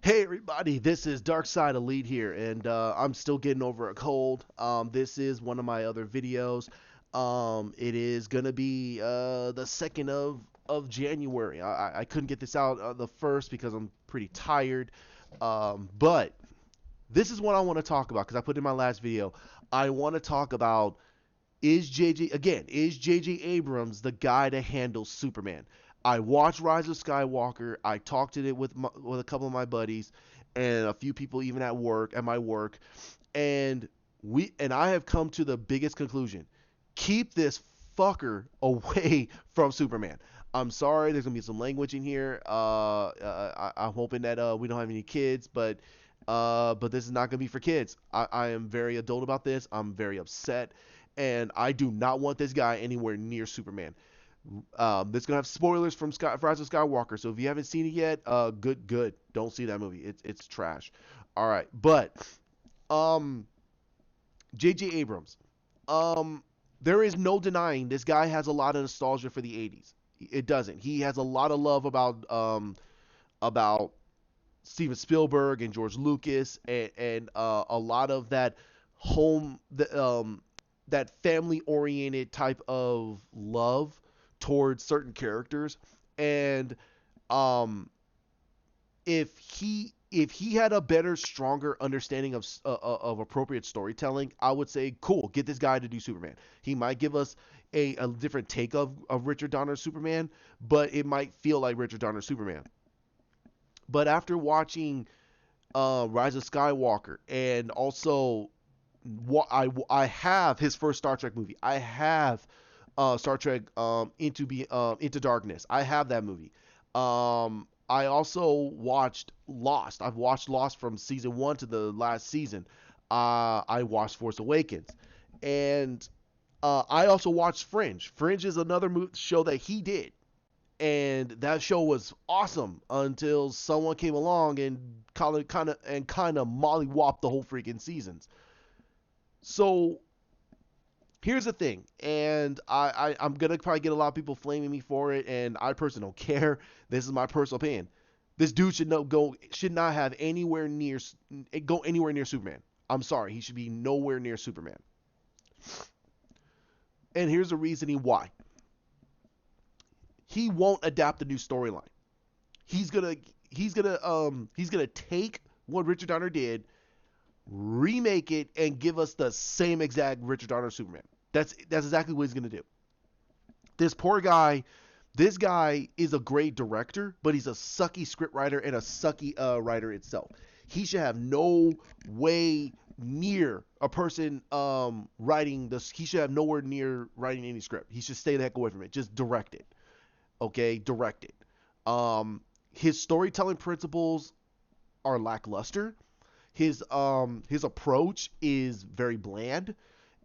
Hey everybody, this is Dark Side Elite here, and I'm still getting over a cold. This is one of my other videos. It is gonna be the second of January. I couldn't get this out the first because I'm pretty tired. But this is what I want to talk about because I put in my last video. I want to talk about is J.J. Abrams the guy to handle Superman? I watched Rise of Skywalker. I talked to it with a couple of my buddies and a few people even at my work, and I have come to the biggest conclusion: keep this fucker away from Superman. I'm sorry, there's gonna be some language in here. I'm hoping that we don't have any kids, but this is not gonna be for kids. I am very adult about this. I'm very upset, and I do not want this guy anywhere near Superman. This is gonna have spoilers from Rise of Skywalker, so if you haven't seen it yet, good. Don't see that movie. It's trash. All right, but um, J.J. Abrams, um, there is no denying this guy has a lot of nostalgia for the '80s. It doesn't. He has a lot of love about Steven Spielberg and George Lucas and a lot of that home that family oriented type of love towards certain characters. And um if he had a better, stronger understanding of appropriate storytelling, I would say, cool, get this guy to do Superman. He might give us a different take of Richard Donner's Superman, but it might feel like Richard Donner's Superman. But after watching Rise of Skywalker, and also I have his first Star Trek movie. I have Star Trek Into Darkness. I have that movie. I also watched Lost. I've watched Lost from season one to the last season. I watched Force Awakens, and I also watched Fringe. Fringe is another show that he did, and that show was awesome until someone came along and kind of mollywopped the whole freaking seasons. So here's the thing, and I'm gonna probably get a lot of people flaming me for it, and I personally don't care. This is my personal opinion. This dude should not have go anywhere near Superman. I'm sorry, he should be nowhere near Superman. And here's the reasoning why. He won't adapt the new storyline. He's gonna he's gonna take what Richard Donner did, remake it, and give us the same exact Richard Donner Superman. That's exactly what he's gonna do. This poor guy, this guy is a great director, but he's a sucky script writer and a sucky writer itself. He should have no way near a person writing this. He should have nowhere near writing any script. He should stay the heck away from it. Just direct it. Okay, direct it. His storytelling principles are lackluster. His approach is very bland,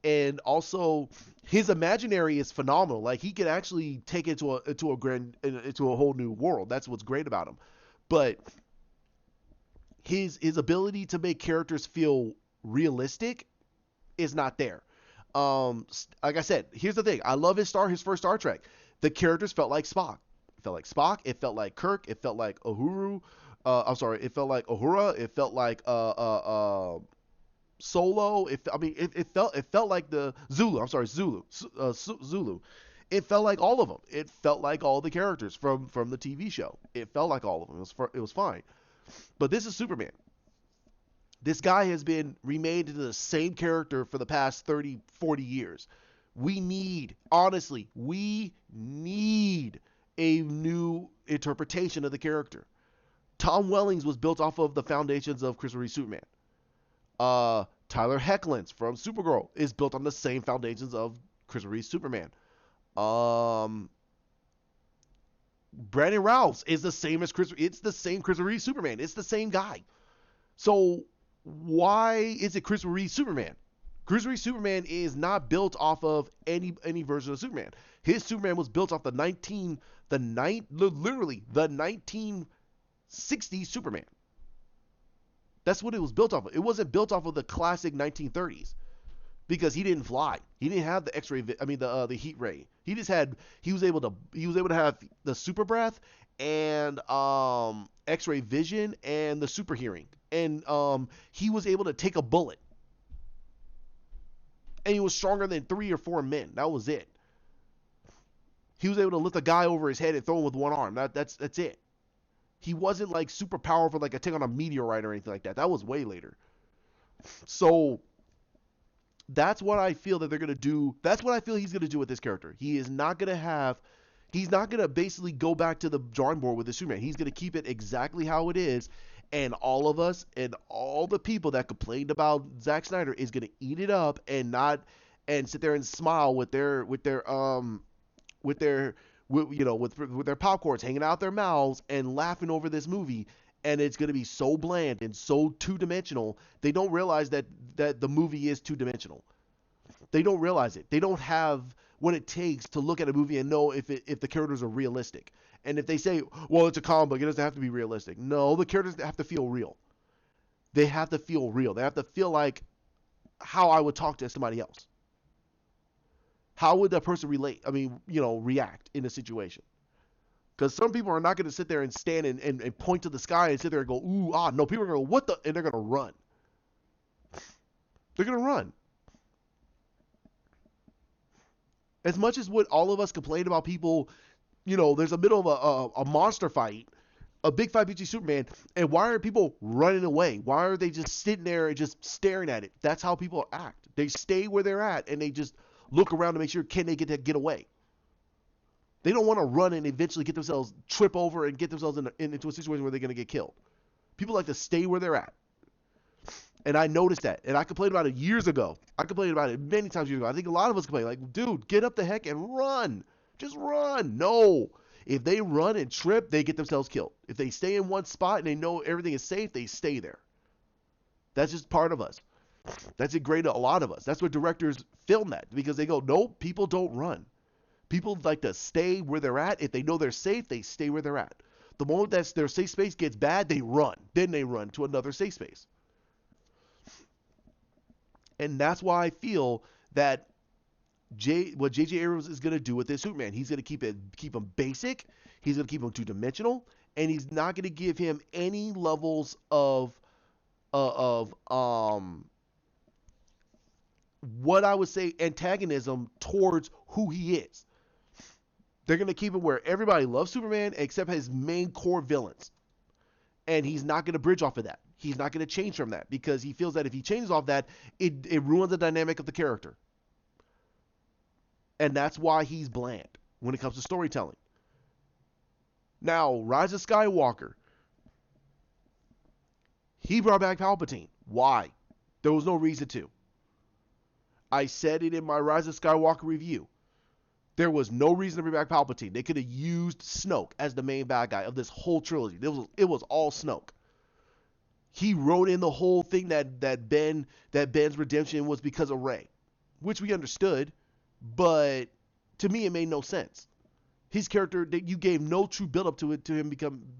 and also his imaginary is phenomenal. Like, he can actually take it into a whole new world. That's what's great about him. But his ability to make characters feel realistic is not there. Like I said, here's the thing. I love his first Star Trek. The characters felt like Spock. It felt like Spock. It felt like Kirk. It felt like Uhuru. I'm sorry. It felt like Uhura. It felt like Solo. It felt like the Zulu. I'm sorry, Zulu. It felt like all of them. It felt like all the characters from the TV show. It felt like all of them. It was fine. But this is Superman. This guy has been remade into the same character for the past 30, 40 years. We need a new interpretation of the character. Tom Wellings was built off of the foundations of Christopher Reeve Superman. Tyler Hoechlin from Supergirl is built on the same foundations of Christopher Reeve Superman. Brandon Routh is the same as Chris. It's the same Christopher Reeve Superman. It's the same guy. So why is it Christopher Reeve Superman? Christopher Reeve Superman is not built off of any version of Superman. His Superman was built off literally the 1960s Superman. That's what it was built off of. It wasn't built off of the classic 1930s because he didn't fly. He didn't have the X-ray. The heat ray. He was able to have the super breath and X-ray vision and the super hearing, and he was able to take a bullet, and he was stronger than 3 or 4 men. That was it. He was able to lift a guy over his head and throw him with one arm. That's it. He wasn't like super powerful, like a take on a meteorite or anything like that. That was way later. So that's what I feel that they're gonna do. That's what I feel he's gonna do with this character. He is not gonna have. He's not gonna basically go back to the drawing board with the Superman. He's gonna keep it exactly how it is, and all of us and all the people that complained about Zack Snyder is gonna eat it up and not and sit there and smile with their with their with their popcorns hanging out their mouths and laughing over this movie, and it's going to be so bland and so two-dimensional. They don't realize that the movie is two-dimensional. They don't realize it. They don't have what it takes to look at a movie and know if the characters are realistic. And if they say, well, it's a comic book, it doesn't have to be realistic. No, the characters have to feel real. They have to feel real. They have to feel like how I would talk to somebody else. How would that person react in a situation? Because some people are not going to sit there and stand and point to the sky and sit there and go, ooh, ah. No, people are going to go, what the? And they're going to run. They're going to run. As much as what all of us complain about people, there's a middle of a monster fight, a big fight between Superman, and why are people running away? Why are they just sitting there and just staring at it? That's how people act. They stay where they're at, and they just look around to make sure can they get away. They don't want to run and eventually get themselves trip over and get themselves into a situation where they're going to get killed. People like to stay where they're at. And I noticed that. And I complained about it years ago. I complained about it many times years ago. I think a lot of us complain, like, dude, get up the heck and run. Just run. No. If they run and trip, they get themselves killed. If they stay in one spot and they know everything is safe, they stay there. That's just part of us. That's ingrained in a lot of us. That's what directors film that, because they go, nope, people don't run. People like to stay where they're at. If they know they're safe, they stay where they're at. The moment that their safe space gets bad, they run. Then they run to another safe space. And that's why I feel that what J.J. Abrams is going to do with this Superman, he's going to keep him basic. He's going to keep him two-dimensional, and he's not going to give him any levels of what I would say antagonism towards who he is. They're going to keep it where everybody loves Superman except his main core villains. And he's not going to bridge off of that. He's not going to change from that, because he feels that if he changes off that, it ruins the dynamic of the character. And that's why he's bland when it comes to storytelling. Now, Rise of Skywalker. He brought back Palpatine. Why? There was no reason to. I said it in my Rise of Skywalker review. There was no reason to bring back Palpatine. They could have used Snoke as the main bad guy of this whole trilogy. It was all Snoke. He wrote in the whole thing that Ben's redemption was because of Rey, which we understood, but to me it made no sense. His character, you gave no true build up to him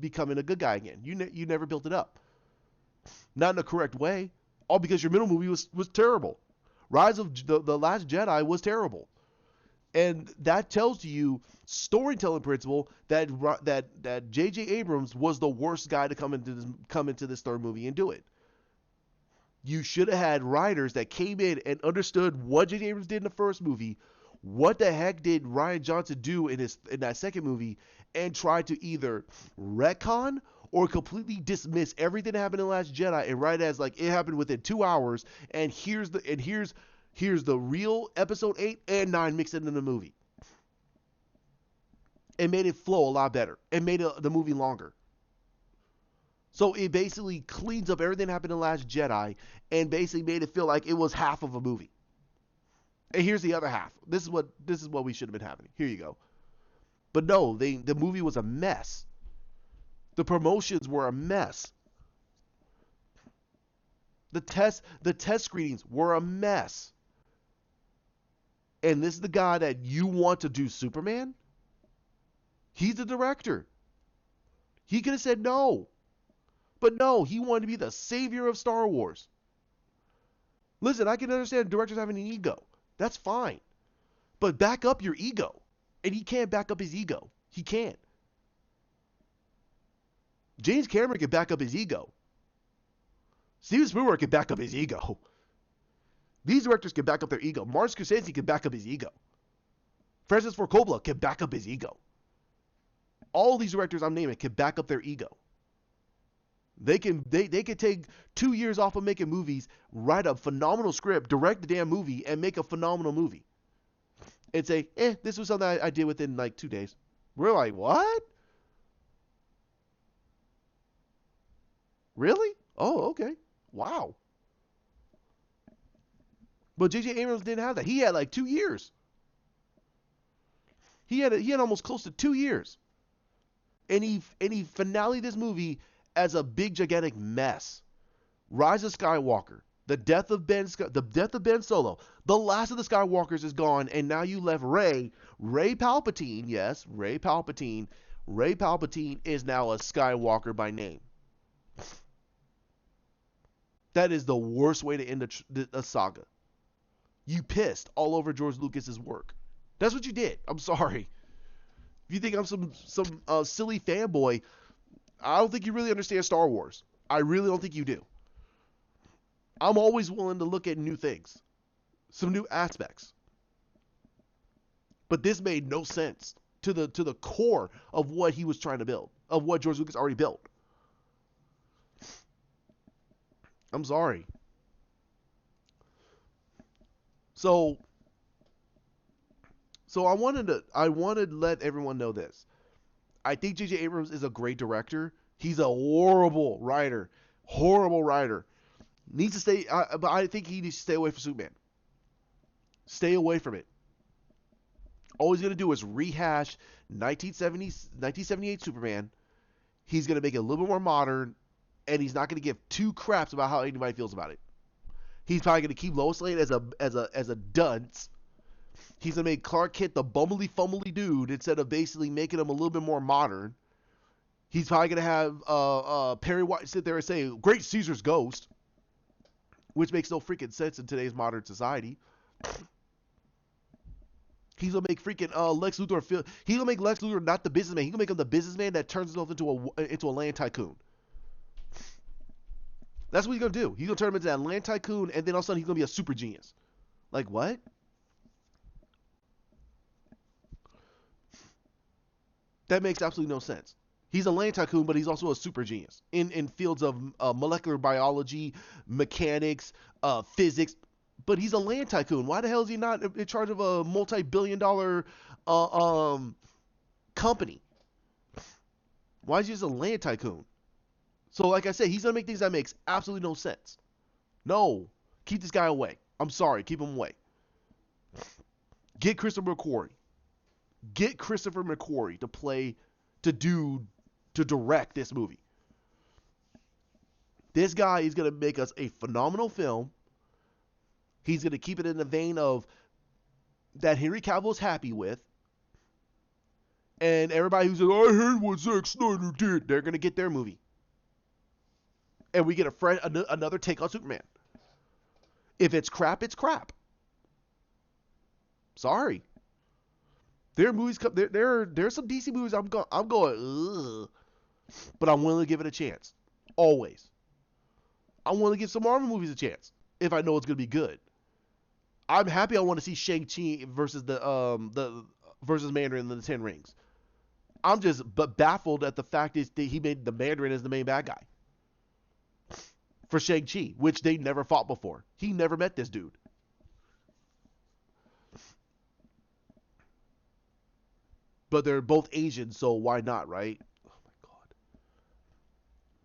becoming a good guy again. You never built it up, not in the correct way. All because your middle movie was terrible. Rise of the Last Jedi was terrible. And that tells you storytelling principle that J.J. Abrams was the worst guy to come into this third movie and do it. You should have had writers that came in and understood what J.J. Abrams did in the first movie. What the heck did Rian Johnson do in that second movie, and try to either retcon or completely dismiss everything that happened in The Last Jedi and write as like it happened within 2 hours, and here's the real episode 8 and 9 mixed into the movie. It made it flow a lot better. It made the movie longer. So it basically cleans up everything that happened in The Last Jedi and basically made it feel like it was half of a movie. And here's the other half. This is what we should have been having. Here you go. But no, the movie was a mess. The promotions were a mess. The test screenings were a mess. And this is the guy that you want to do Superman? He's the director. He could have said no. But no, he wanted to be the savior of Star Wars. Listen, I can understand directors having an ego. That's fine. But back up your ego. And he can't back up his ego. He can't. James Cameron can back up his ego. Steven Spielberg can back up his ego. These directors can back up their ego. Martin Scorsese can back up his ego. Francis Ford Coppola can back up his ego. All these directors I'm naming can back up their ego. They can take 2 years off of making movies, write a phenomenal script, direct the damn movie, and make a phenomenal movie. And say, this was something I did within like 2 days. We're like, what? Really? Oh, okay. Wow. But J.J. Abrams didn't have that. He had like 2 years. He had almost close to 2 years. And he finale this movie as a big gigantic mess. Rise of Skywalker, the death of Ben Solo, the last of the Skywalkers is gone, and now you left Rey Palpatine. Yes, Rey Palpatine. Rey Palpatine is now a Skywalker by name. That is the worst way to end a saga. You pissed all over George Lucas's work. That's what you did. I'm sorry. If you think I'm some silly fanboy, I don't think you really understand Star Wars. I really don't think you do. I'm always willing to look at new things, some new aspects. But this made no sense to the core of what he was trying to build, of what George Lucas already built. I'm sorry. So I wanted to let everyone know this. I think J.J. Abrams is a great director. He's a horrible writer. Needs to stay, but I think he needs to stay away from Superman. Stay away from it. All he's going to do is rehash 1978 Superman. He's going to make it a little bit more modern, and he's not going to give two craps about how anybody feels about it. He's probably going to keep Lois Lane as a dunce. He's going to make Clark Kent the bumbly-fumbly dude instead of basically making him a little bit more modern. He's probably going to have Perry White sit there and say, Great Caesar's ghost, which makes no freaking sense in today's modern society. He's going to make freaking Lex Luthor feel... He's going to make Lex Luthor not the businessman. He's going to make him the businessman that turns himself into a land tycoon. That's what he's going to do. He's going to turn him into that land tycoon, and then all of a sudden he's going to be a super genius. Like, what? That makes absolutely no sense. He's a land tycoon, but he's also a super genius in fields of molecular biology, mechanics, physics. But he's a land tycoon. Why the hell is he not in charge of a multi-billion-dollar company? Why is he just a land tycoon? So, like I said, he's gonna make things that makes absolutely no sense. No, keep this guy away. I'm sorry, keep him away. Get Christopher McQuarrie. Get Christopher McQuarrie to direct this movie. This guy is going to make us a phenomenal film. He's going to keep it in the vein of that Henry Cavill is happy with. And everybody who's like, I hate what Zack Snyder did, they're going to get their movie. And we get another take on Superman. If it's crap, it's crap. Sorry. There are movies. There's some DC movies I'm going. Ugh, but I'm willing to give it a chance. Always. I'm willing to give some Marvel movies a chance if I know it's going to be good. I'm happy. I want to see Shang-Chi versus versus Mandarin and the Ten Rings. I'm just baffled at the fact is that he made the Mandarin as the main bad guy for Shang-Chi, which they never fought before. He never met this dude. But they're both Asian, so why not, right? Oh my god.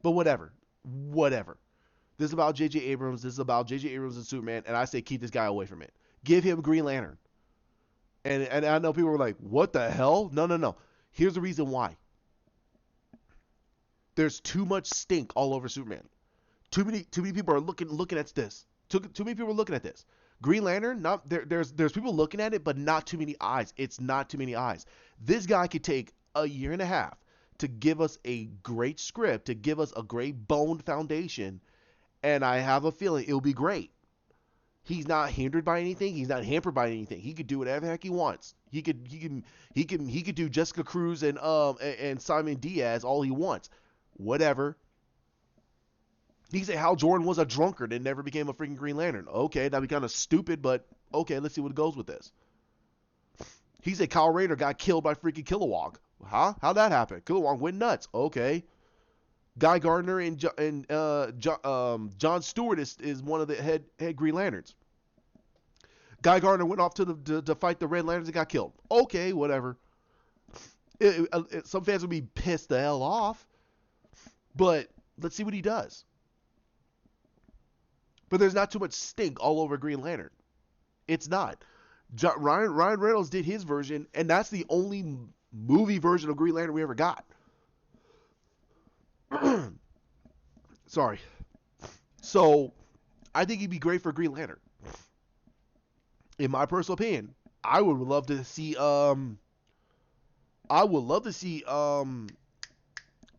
But whatever. This is about J.J. Abrams. This is about J.J. Abrams and Superman, and I say keep this guy away from it. Give him Green Lantern. And I know people were like, what the hell? No. Here's the reason why. There's too much stink all over Superman. Too many people are looking at this. Too many people are looking at this. Green Lantern, there's people looking at it, but not too many eyes. It's not too many eyes. This guy could take a year and a half to give us a great script, to give us a great boned foundation, and I have a feeling it'll be great. He's not hindered by anything. He's not hampered by anything. He could do whatever the heck he wants. He could do Jessica Cruz and Simon Diaz all he wants. Whatever. He said Hal Jordan was a drunkard and never became a freaking Green Lantern. Okay, that'd be kind of stupid, but okay, let's see what goes with this. He said Kyle Rayner got killed by freaking Kilowog. Huh? How'd that happen? Kilowog went nuts. Okay. Guy Gardner and John Stewart is one of the head Green Lanterns. Guy Gardner went off to fight the Red Lanterns and got killed. Okay, whatever. Some fans would be pissed the hell off, but let's see what he does. But there's not too much stink all over Green Lantern. It's not. Ryan Reynolds did his version, and that's the only movie version of Green Lantern we ever got. Sorry. So, I think he'd be great for Green Lantern. In my personal opinion, I would love to see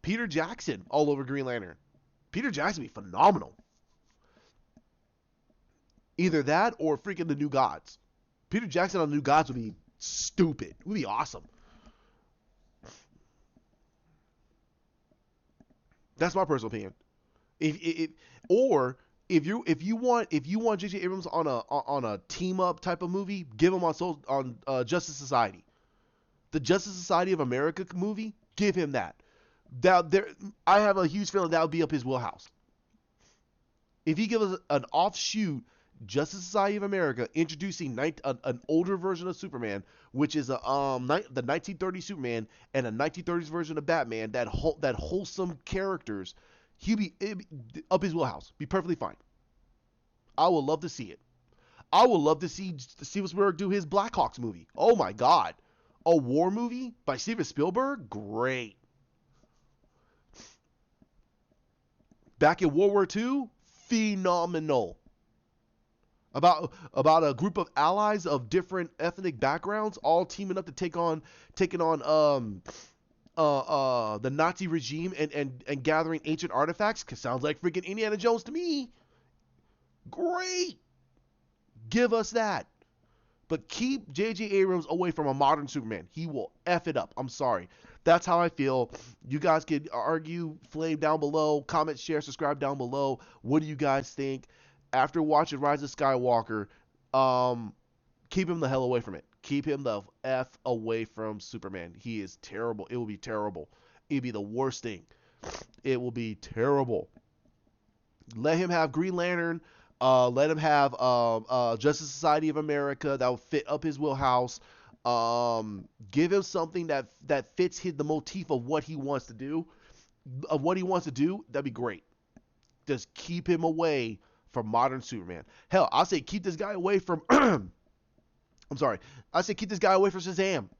Peter Jackson all over Green Lantern. Peter Jackson would be phenomenal. Either that or freaking the New Gods. Peter Jackson on the New Gods would be stupid. It would be awesome. That's my personal opinion. If you want J.J. Abrams on a team up type of movie, give him on Justice Society, the Justice Society of America movie. Give him that. I have a huge feeling that would be up his wheelhouse. If he gives us an offshoot Justice Society of America introducing an older version of Superman, which is the 1930s Superman and a 1930s version of Batman, that wholesome characters, he'd be up his wheelhouse. Be perfectly fine. I would love to see it. I would love to see Steven Spielberg do his Blackhawks movie. Oh my God. A war movie by Steven Spielberg? Great. Back in World War II? Phenomenal. About a group of allies of different ethnic backgrounds all teaming up to taking on the Nazi regime and gathering ancient artifacts. Sounds like freaking Indiana Jones to me. Great. Give us that. But keep J.J. Abrams away from a modern Superman. He will F it up. I'm sorry. That's how I feel. You guys could argue, flame down below, comment, share, subscribe down below. What do you guys think? After watching Rise of Skywalker, keep him the hell away from it. Keep him the F away from Superman. He is terrible. It will be terrible. It'll be the worst thing. It will be terrible. Let him have Green Lantern. Let him have Justice Society of America that will fit up his wheelhouse. Give him something that fits the motif of what he wants to do. That'd be great. Just keep him away from modern Superman. Hell, I'll say keep this guy away from I'm sorry. I say keep this guy away from Shazam.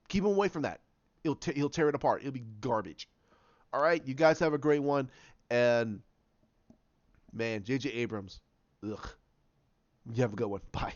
Keep him away from that. He'll tear it apart. It'll be garbage. All right, you guys have a great one. And man, J.J. Abrams. Ugh. You have a good one. Bye.